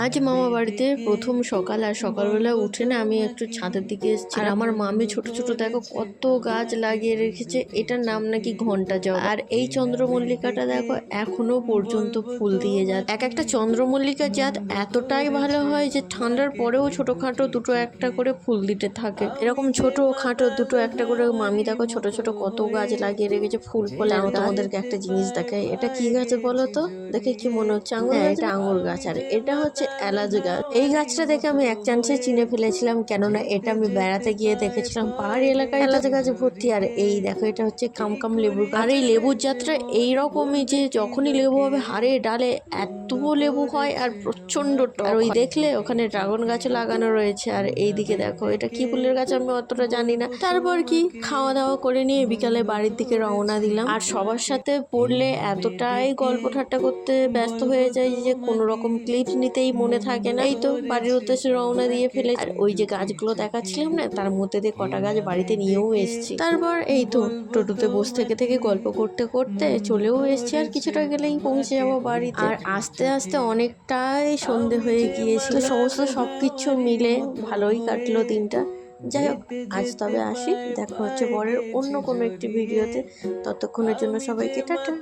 আজ মামা বাড়িতে প্রথম সকাল, আর সকালবেলা উঠে না আমি একটু ছাদের দিকে এসেছি। আর আমার মামি ছোট ছোট দেখো কত গাছ লাগিয়ে রেখেছে। এটার নাম নাকি ঘন্টা জবা। আর এই চন্দ্রমল্লিকাটা দেখো এখনো পর্যন্ত ফুল দিয়ে যাচ্ছে। এক একটা চন্দ্রমল্লিকা জাত এতটাই ভালো হয় যে ঠান্ডার পরেও ছোটখাটো দুটো একটা করে ফুল দিতে থাকে। এরকম ছোট খাটো দুটো একটা করে মামি দেখো ছোট ছোট কত গাছ লাগিয়ে রেখেছে ফুল ফলের গাছ। তোমাদেরকে একটা জিনিস দেখাই, এটা কি গাছ বলো তো? দেখে কি মনে হচ্ছে? আঙুর গাছ। এটা আঙুর গাছ, আর এটা হচ্ছে এলাচ গাছ। এই গাছটা দেখে আমি এক চান্সে চিনে ফেলেছিলাম, কেননা এটা আমি বেড়াতে গিয়ে দেখেছিলাম পাহাড়ি এলাকায় এলাচ গাছে ভর্তি। আর এই দেখো এটা হচ্ছে কামকাম লেবু গাছ। আর এই লেবুর যাত্রা এইরকমই যে যখনই লেবু হবে হাড়ে ডালে এত লেবু হয় আর প্রচন্ড টক। আর ওই দেখলে ওখানে ড্রাগন গাছ লাগানো রয়েছে। আর এইদিকে দেখো এটা কি ফুলের গাছ আমি অতটা জানি না। তারপর কি খাওয়া দাওয়া করে নিয়ে বিকালে বাড়ির দিকে রওনা দিলাম। আর সবার সাথে পড়লে এতটাই গল্প ঠাট্টা করতে ব্যস্ত হয়ে যায় যে কোনো রকম ক্লিপস নিতেই মনে থাকে না। এই তো বাড়ির উদ্দেশ্যে রওনা দিয়ে ফেলে। আর ওই যে গাছগুলো দেখাচ্ছিলাম না, তার মধ্যে দিয়ে কটা গাছ বাড়িতে নিয়েও এসেছি। তারপর এই তো টোটোতে বসে থেকে থেকে গল্প করতে করতে চলেও এসছি। আর কিছুটা গেলেই পৌঁছে যাবো বাড়িতে। আর আস্তে আস্তে অনেকটাই সন্ধে হয়ে গিয়েছিল। সমস্ত সবকিছু মিলে ভালোই কাটলো দিনটা। যাই হোক, আজ তবে আসি। দেখা হচ্ছে পরের অন্য কোনো একটি ভিডিওতে। ততক্ষণের জন্য সবাইকে টাটা।